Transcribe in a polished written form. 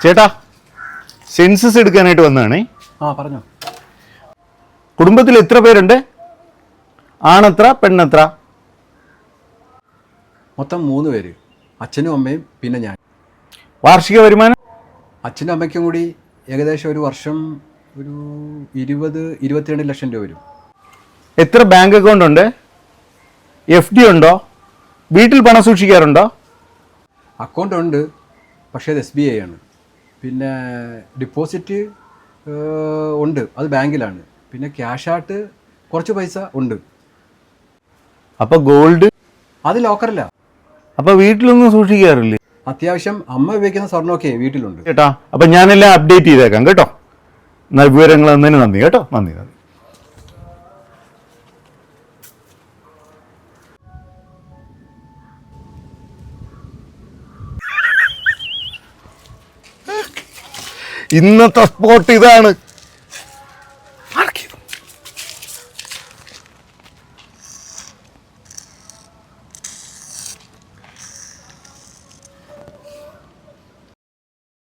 ചേട്ടാ, സെൻസസ് എടുക്കാനായിട്ട് വന്നതാണേ. പറഞ്ഞോ. കുടുംബത്തിൽ എത്ര പേരുണ്ട്? ആണെത്ര പെണ്ണെത്ര? മൊത്തം 3 പേര്, അച്ഛനും അമ്മയും പിന്നെ ഞാൻ. വാർഷിക വരുമാനം? അച്ഛനും അമ്മയ്ക്കും കൂടി ഏകദേശം ഒരു വർഷം ഒരു 20-22 ലക്ഷം രൂപ വരും. എത്ര ബാങ്ക് അക്കൗണ്ട് ഉണ്ട്? FD ഉണ്ടോ? വീട്ടിൽ പണം സൂക്ഷിക്കാറുണ്ടോ? അക്കൗണ്ട് ഉണ്ട്, പക്ഷേ അത് SBI ആണ്. പിന്നെ ഡിപ്പോസിറ്റ് ഉണ്ട്, അത് ബാങ്കിലാണ്. പിന്നെ ക്യാഷായിട്ട് കുറച്ച് പൈസ ഉണ്ട്. അപ്പോൾ ഗോൾഡ്? അത് ലോക്കറില്ല. അപ്പോൾ വീട്ടിലൊന്നും സൂക്ഷിക്കാറില്ലേ? അത്യാവശ്യം അമ്മ ഉപയോഗിക്കുന്ന സ്വർണ്ണമൊക്കെ വീട്ടിലുണ്ട്. ചേട്ടാ, അപ്പം ഞാനെല്ലാം അപ്ഡേറ്റ് ചെയ്തേക്കാം കേട്ടോ. എന്നാൽ വിവരങ്ങൾ തന്നതിന് നന്ദി കേട്ടോ. നന്ദി. ഇന്നത്തെ സ്പോട്ട് ഇതാണ്.